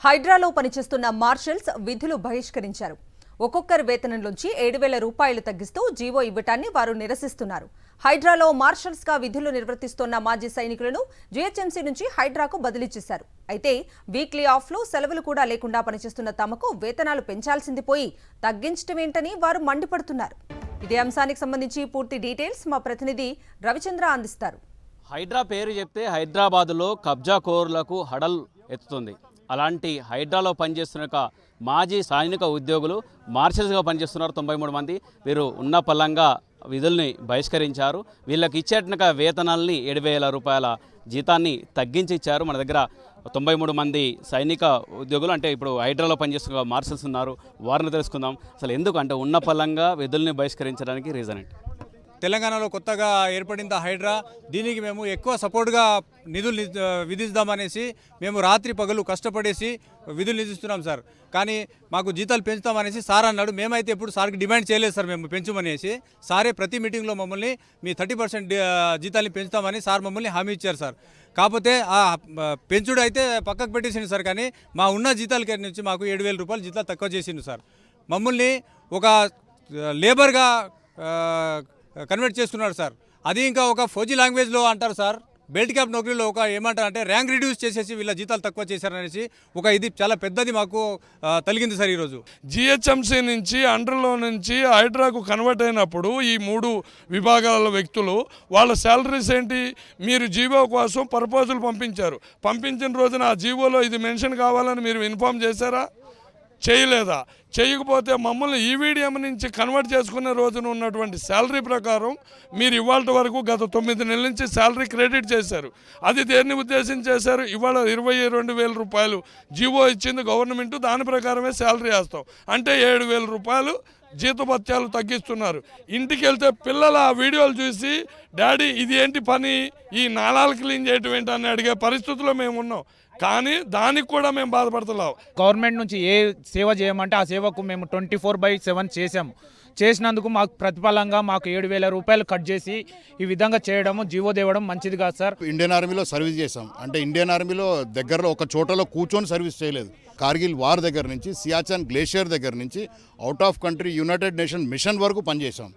హైడ్రాలో పనిచేస్తున్న మార్షల్స్ విధులు బహిష్కరించారు. ఒక్కొక్కరి వేతనం నుంచి 7,000 రూపాయలు తగ్గిస్తూ జీవో ఇవ్వటాన్ని వారు నిరసిస్తున్నారు. హైడ్రాలో మార్షల్స్ గా విధులు నిర్వర్తిస్తున్న మాజీ సైనికులను జీహెచ్ఎంసీ నుంచి హైడ్రాకు బదిలీ చేశారు. అయితే వీక్లీ ఆఫ్లో సెలవులు కూడా లేకుండా పనిచేస్తున్న తమకు వేతనాలు పెంచాల్సింది పోయి తగ్గించటమేంటని వారు మండిపడుతున్నారు. ఇదే అంశానికి సంబంధించి పూర్తి డీటెయిల్స్ మా ప్రతినిధి రవిచంద్ర అందిస్తారు. హైడ్రా పేరు చెప్తే హైదరాబాదులో కబ్జా కోర్లకు హడల్ ఎత్తుతుంది. అలాంటి హైడ్రాలో పనిచేస్తున్న మాజీ సైనిక ఉద్యోగులు మార్షల్స్గా పనిచేస్తున్నారు 93 మంది. వీరు ఉన్న పల్లంగా విధుల్ని బహిష్కరించారు. వీళ్ళకి ఇచ్చేట వేతనాల్ని 7,000 రూపాయల జీతాన్ని తగ్గించి ఇచ్చారు. మన దగ్గర 93 మంది సైనిక ఉద్యోగులు అంటే ఇప్పుడు హైడ్రాలో పనిచేస్తున్న మార్షల్స్ ఉన్నారు. వారిని తెలుసుకుందాం. అసలు ఎందుకు అంటే ఉన్న పల్లంగా విధుల్ని బహిష్కరించడానికి రీజన్ ఏంటి? తెలంగాణలో కొత్తగా ఏర్పడింది హైడ్రా. దీనికి మేము ఎక్కువ సపోర్ట్గా నిధులు విధిస్తామనేసి మేము రాత్రి పగలు కష్టపడేసి విధులు విధిస్తున్నాం సార్. కానీ మాకు జీతాలు పెంచుతామనేసి సార్ అన్నాడు. మేమైతే ఎప్పుడు సార్కి డిమాండ్ చేయలేదు సార్, మేము పెంచమనేసి. సారే ప్రతి మీటింగ్లో మమ్మల్ని మీ 30% జీతాన్ని పెంచుతామని సార్ మమ్మల్ని హామీ ఇచ్చారు సార్. కాకపోతే ఆ పెంచుడు అయితే పక్కకు పెట్టేసిండు సార్. కానీ మా ఉన్న జీతాల నుంచి మాకు 7,000 రూపాయలు జీతాలు తక్కువ చేసిండు సార్. మమ్మల్ని ఒక లేబర్గా కన్వర్ట్ చేస్తున్నారు సార్. అది ఇంకా ఒక ఫౌజీ లాంగ్వేజ్లో అంటారు సార్. బెల్ట్ క్యాప్ నౌకరీలో ఒక ఏమంటారు అంటే ర్యాంక్ రిడ్యూస్ చేసేసి వీళ్ళ జీతాలు తక్కువ చేశారనేసి ఒక ఇది చాలా పెద్దది మాకు తలిగింది సార్. ఈరోజు జిహెచ్ఎంసీ నుంచి అండర్లో నుంచి హైడ్రాకు కన్వర్ట్ అయినప్పుడు ఈ 3 విభాగాల వ్యక్తులు వాళ్ళ శాలరీస్ ఏంటి? మీరు జీవో కోసం ప్రపోజల్ పంపించారు. పంపించిన రోజున ఆ జీవోలో ఇది మెన్షన్ కావాలని మీరు ఇన్ఫామ్ చేశారా? చేయలేదా? చేయకపోతే మమ్మల్ని ఈవీడిఎం నుంచి కన్వర్ట్ చేసుకునే రోజున ఉన్నటువంటి శాలరీ ప్రకారం మీరు ఇవాళ వరకు గత 9 నెలల నుంచి శాలరీ క్రెడిట్ చేశారు. అది దేన్ని ఉద్దేశించి చేశారు? ఇవాళ 22,000 రూపాయలు జీవో ఇచ్చింది గవర్నమెంట్, దాని ప్రకారమే శాలరీ వేస్తాం అంటే 7,000 రూపాయలు జీతభత్యాలు తగ్గిస్తున్నారు. ఇంటికి వెళ్తే పిల్లలు ఆ వీడియోలు చూసి డాడీ ఇది ఏంటి పని, ఈ నాళాలు క్లీన్ చేయటం ఏంటి అని అడిగే పరిస్థితుల్లో మేము ఉన్నాం. కానీ దానికి కూడా మేము బాధపడుతున్నాం. గవర్నమెంట్ నుంచి ఏ సేవ చేయమంటే ఆ సేవకు మేము 24/7 చేసాము. చేసినందుకు మాకు ప్రతిఫలంగా మాకు 7,000 రూపాయలు కట్ చేసి ఈ విధంగా చేయడము జీవో తేవడం మంచిది కాదు సార్. ఇండియన్ ఆర్మీలో సర్వీస్ చేసాం అంటే ఇండియన్ ఆర్మీలో దగ్గరలో ఒక చోటలో కూర్చొని సర్వీస్ చేయలేదు. కార్గిల్ వార్ దగ్గర నుంచి సియాచెన్ గ్లేషియర్ దగ్గర నుంచి out of country United Nation mission వరకు పనిచేసాం.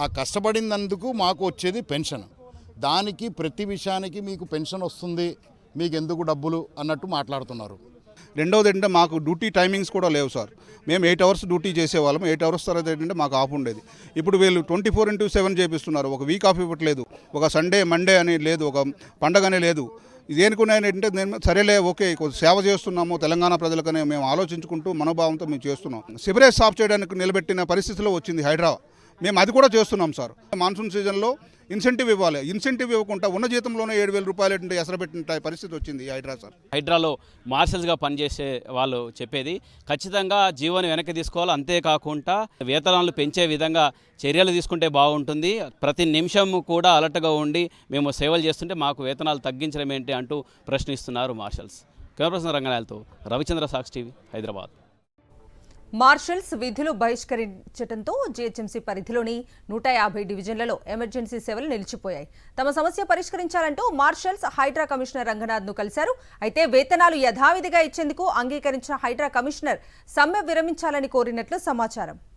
ఆ కష్టపడినందుకు మాకు వచ్చేది పెన్షన్. దానికి ప్రతి విషయానికి మీకు పెన్షన్ వస్తుంది, మీకు ఎందుకు డబ్బులు అన్నట్టు మాట్లాడుతున్నారు. రెండవది ఏంటంటే మాకు డ్యూటీ టైమింగ్స్ కూడా లేవు సార్. మేము 8 అవర్స్ డ్యూటీ చేసేవాళ్ళం. 8 అవర్స్ తర్వాత ఏంటంటే మాకు ఆఫ్ ఉండేది. ఇప్పుడు వీళ్ళు 24/7 చేపిస్తున్నారు. ఒక వీక్ ఆఫ్ ఇవ్వట్లేదు. ఒక సండే మండే అని లేదు, ఒక పండగ అనే లేదు. దేనికున్నాయంటే నేను సరేలే ఓకే సేవ చేస్తున్నాము తెలంగాణ ప్రజలకనే మేము ఆలోచించుకుంటూ మనోభావంతో మేము చేస్తున్నాం. సివరేజ్ సాఫ్ చేయడానికి నిలబెట్టిన పరిస్థితిలో వచ్చింది హైడ్రా. మేము అది కూడా చేస్తున్నాం సార్. మాన్సూన్ సీజన్లో ఇన్సెంటివ్ ఇవ్వాలి. ఇన్సెంటివ్ ఇవ్వకుండా ఉన్న జీతంలోనే 7,000 రూపాయలు అంటే ఎసరబెట్టిన పరిస్థితి వచ్చింది హైడ్రా సార్. హైడ్రాలో మార్షల్స్గా పనిచేసే వాళ్ళు చెప్పేది ఖచ్చితంగా జీవోని వెనక్కి తీసుకోవాలి. అంతేకాకుండా వేతనాలు పెంచే విధంగా చర్యలు తీసుకుంటే బాగుంటుంది. ప్రతి నిమిషం కూడా అలర్ట్గా ఉండి మేము సేవలు చేస్తుంటే మాకు వేతనాలు తగ్గించడం ఏంటి అంటూ ప్రశ్నిస్తున్నారు మార్షల్స్. కెమెరా పర్సన్ రంగనాయలతో రవిచంద్ర, సాక్షి టీవీ, హైదరాబాద్. మార్షల్స్ విధులు బహిష్కరించడంతో జీహెచ్ఎంసీ పరిధిలోని 150 డివిజన్లలో ఎమర్జెన్సీ సేవలు నిలిచిపోయాయి. తమ సమస్య పరిష్కరించాలంటూ మార్షల్స్ హైడ్రా కమిషనర్ రంగనాథ్ను కలిశారు. అయితే వేతనాలు యథావిధిగా ఇచ్చేందుకు అంగీకరించిన హైడ్రా కమిషనర్ సమ్మె విరమించాలని కోరినట్లు సమాచారం.